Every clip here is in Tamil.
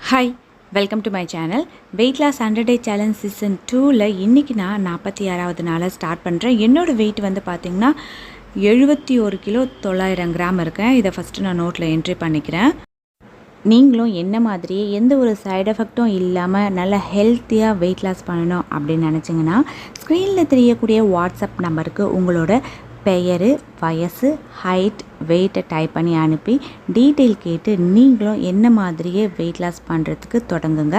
Hi, welcome to my channel. Weight loss 100 day challenge season 2ல் இன்றைக்கி நான் 46வது நாளை ஸ்டார்ட் பண்ணுறேன். என்னோடய வெயிட் வந்து பார்த்திங்கன்னா 71 கிலோ 900 கிராம் இருக்கேன். இதை ஃபஸ்ட்டு நான் நோட்டில் என்ட்ரி பண்ணிக்கிறேன். நீங்களும் என்ன மாதிரியே எந்த ஒரு சைடு எஃபெக்ட்டும் இல்லாமல் நல்லா ஹெல்த்தியாக வெயிட் லாஸ் பண்ணணும் அப்படின்னு நினச்சிங்கன்னா ஸ்க்ரீனில் தெரியக்கூடிய வாட்ஸ்அப் நம்பருக்கு உங்களோட பெயர், வயசு, ஹைட், வெயிட்டை டைப் பண்ணி அனுப்பி டீட்டெயில் கேட்டு நீங்களும் என்ன மாதிரியே வெயிட் லாஸ் பண்ணுறதுக்கு தொடங்குங்க.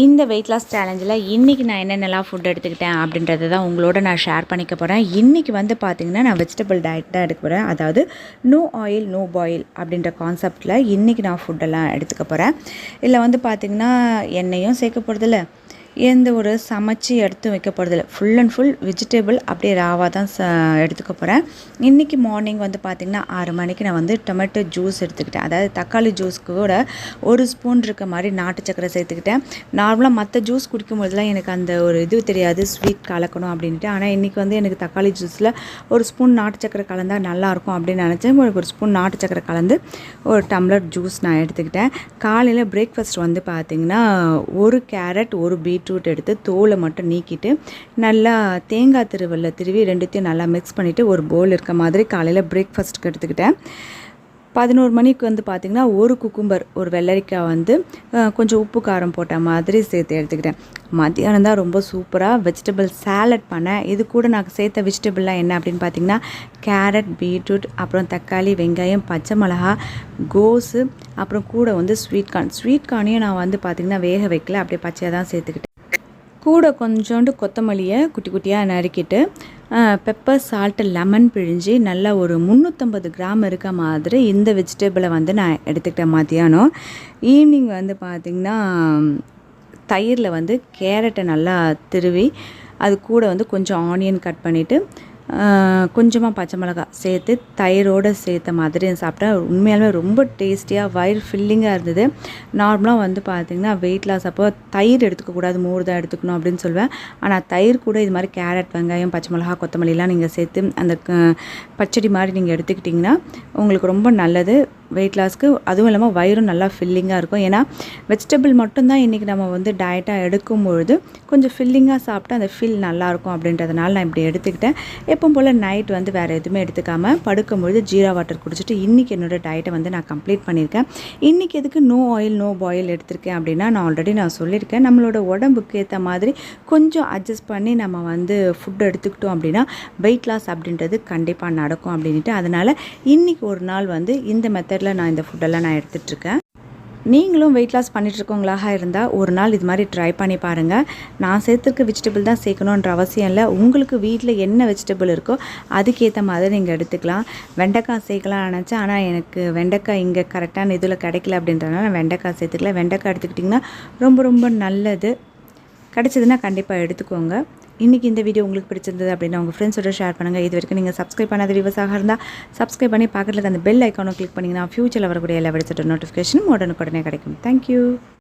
இந்த வெயிட் லாஸ் சேலஞ்சில் இன்றைக்கி நான் என்னென்னலாம் ஃபுட் எடுத்துக்கிட்டேன் அப்படின்றத தான் உங்களோட நான் ஷேர் பண்ணிக்க போகிறேன். இன்றைக்கி வந்து பார்த்திங்கன்னா நான் வெஜிடபிள் டயட் தான் எடுக்க போகிறேன். அதாவது நோ ஆயில் நோ பாயில் அப்படின்ற கான்செப்டில் இன்றைக்கி நான் ஃபுட்டெல்லாம் எடுத்துக்க போகிறேன். இதில் வந்து பார்த்திங்கன்னா எண்ணெயும் சேர்க்க போகிறதில்ல, எந்த ஒரு சமைச்சு எடுத்து வைக்க போகிறதில்ல. ஃபுல் அண்ட் ஃபுல் வெஜிடபிள் அப்படியே ராவாக தான் எடுத்துக்க போகிறேன். இன்றைக்கி மார்னிங் வந்து பார்த்திங்கன்னா 6 மணிக்கு நான் வந்து டொமேட்டோ ஜூஸ் எடுத்துக்கிட்டேன். அதாவது தக்காளி ஜூஸ்க்கு கூட 1 ஸ்பூன் இருக்க மாதிரி நாட்டு சக்கரை சேர்த்துக்கிட்டேன். நார்மலாக மற்ற ஜூஸ் குடிக்கும்போதெல்லாம் எனக்கு அந்த ஒரு இது தெரியாது, ஸ்வீட் கலக்கணும் அப்படின்ட்டு. ஆனால் இன்றைக்கி வந்து எனக்கு தக்காளி ஜூஸில் 1 ஸ்பூன் நாட்டு சக்கரை கலந்தால் நல்லாயிருக்கும் அப்படின்னு நினச்சேன். 1 ஸ்பூன் நாட்டு சக்கரை கலந்து ஒரு டம்ளர் ஜூஸ் நான் எடுத்துக்கிட்டேன். காலையில் பிரேக்ஃபாஸ்ட் வந்து பார்த்திங்கன்னா 1 கேரட் 1 பீட்ரூட் எடுத்து தோலை மட்டும் நீக்கிட்டு நல்லா தேங்காய் திருவி ரெண்டுத்தையும் நல்லா மிக்ஸ் பண்ணிவிட்டு ஒரு போல் இருக்க மாதிரி காலையில் பிரேக்ஃபாஸ்ட்டுக்கு எடுத்துக்கிட்டேன். 11 மணிக்கு வந்து பார்த்திங்கன்னா 1 குக்கும்பர், ஒரு வெள்ளரிக்காய் வந்து கொஞ்சம் உப்பு காரம் போட்ட மாதிரி சேர்த்து எடுத்துக்கிட்டேன். மத்தியானம் தான் ரொம்ப சூப்பராக வெஜிடபிள் சாலட் பண்ணேன். இது கூட நான் சேர்த்த வெஜிடபிள்லாம் என்ன அப்படின்னு பார்த்திங்கன்னா கேரட், பீட்ரூட், அப்புறம் தக்காளி, வெங்காயம், பச்சை மிளகா, கோஸு, அப்புறம் கூட வந்து ஸ்வீட் கார்னையும் நான் வந்து பார்த்திங்கன்னா வேக வைக்கல, அப்படியே பச்சையாக தான் சேர்த்துக்கிட்டேன். கூட கொஞ்சோண்டு கொத்தமல்லியை குட்டி குட்டியாக நறுக்கிட்டு பெப்பர், சால்ட்டு, லெமன் பிழிஞ்சு நல்லா ஒரு 350 கிராம் இருக்க மாதிரி இந்த வெஜிடபிளை வந்து நான் எடுத்துக்கிட்டேன். மத்தியானம் ஈவினிங் வந்து பார்த்திங்கன்னா தயிரில் வந்து கேரட்டை நல்லா திருவி அது கூட வந்து கொஞ்சம் ஆனியன் கட் பண்ணிவிட்டு கொஞ்சமாக பச்சை மிளகாய் சேர்த்து தயிரோடு சேர்த்த மாதிரி சாப்பிட்டேன். உண்மையாலுமே ரொம்ப டேஸ்டியாக வயிறு ஃபில்லிங்காக இருந்தது. நார்மலாக வந்து பார்த்திங்கன்னா வெயிட் லாஸ் அப்போ தயிர் எடுத்துக்கக்கூடாது, மோர் தான் எடுத்துக்கணும் அப்படின்னு சொல்லுவேன். ஆனால் தயிர் கூட இது மாதிரி கேரட், வெங்காயம், பச்சை மிளகாய், கொத்தமல்லிலாம் நீங்கள் சேர்த்து அந்த பச்சடி மாதிரி நீங்கள் எடுத்துக்கிட்டிங்கன்னா உங்களுக்கு ரொம்ப நல்லது வெயிட் லாஸ்க்கு. அதுவும் இல்லாமல் வயிறும் நல்லா ஃபில்லிங்காக இருக்கும். ஏன்னா வெஜிடபிள் மட்டும்தான் இன்றைக்கி நம்ம வந்து டயட்டாக எடுக்கும்பொழுது கொஞ்சம் ஃபில்லிங்காக சாப்பிட்டு அந்த ஃபில் நல்லாயிருக்கும் அப்படின்றதுனால நான் இப்படி எடுத்துக்கிட்டேன். எப்பவும் போல் நைட் வந்து வேறு எதுவுமே எடுத்துக்காமல் படுக்கும்பொழுது ஜீரா வாட்டர் குடிச்சிட்டு இன்றைக்கி என்னோடய டயட்டை வந்து நான் கம்ப்ளீட் பண்ணியிருக்கேன். இன்றைக்கி எதுக்கு நோ ஆயில் நோ பாயில் எடுத்திருக்கேன் அப்படின்னா நான் ஆல்ரெடி நான் சொல்லியிருக்கேன், நம்மளோட உடம்புக்கு ஏற்ற மாதிரி கொஞ்சம் அட்ஜஸ்ட் பண்ணி நம்ம வந்து ஃபுட் எடுத்துக்கிட்டோம் அப்படின்னா வெயிட் லாஸ் அப்படின்றது கண்டிப்பாக நடக்கும் அப்படின்ட்டு. அதனால் இன்றைக்கி ஒரு நாள் வந்து இந்த மெத்தடில் நான் இந்த ஃபுட்டெல்லாம் நான் எடுத்துகிட்ருக்கேன். நீங்களும் வெயிட் லாஸ் பண்ணிகிட்ருக்கவங்களாக இருந்தால் ஒரு நாள் இது மாதிரி ட்ரை பண்ணி பாருங்கள். நான் சேர்த்துருக்க வெஜிடபிள் தான் சேர்க்கணுன்ற அவசியம் இல்லை. உங்களுக்கு வீட்டில் என்ன வெஜிடபிள் இருக்கோ அதுக்கேற்ற மாதிரி நீங்கள் எடுத்துக்கலாம். வெண்டைக்காய் சேர்க்கலாம் நினச்சேன், ஆனால் எனக்கு வெண்டைக்காய் இங்கே கரெக்டான இதில் கிடைக்கல அப்படின்றதுனால நான் வெண்டைக்காய் சேர்த்துக்கல. வெண்டைக்காய் எடுத்துக்கிட்டிங்கன்னா ரொம்ப ரொம்ப நல்லது. கிடச்சதுன்னா கண்டிப்பாக எடுத்துக்கோங்க. இன்றைக்கி இந்த வீடியோ உங்களுக்கு பிடிச்சிருந்தது அப்படின்னா உங்கள் ஃப்ரெண்ட்ஸோட ஷேர் பண்ணுங்கள். இது வரைக்கும் நீங்கள் சப்ஸ்கிரைப் பண்ணாத வியூவர்ஸாக இருந்தால் சப்ஸ்கிரைப் பண்ணி பக்கத்தில் அந்த பெல் ஐக்கானை கிளிக் பண்ணிங்கன்னா ஃபியூச்சரில் வரக்கூடிய எல்லா வெடிச்சிட்ட நோட்டிஃபிகேஷனும் உடனுக்குடனே கிடைக்கும். தேங்க்யூ.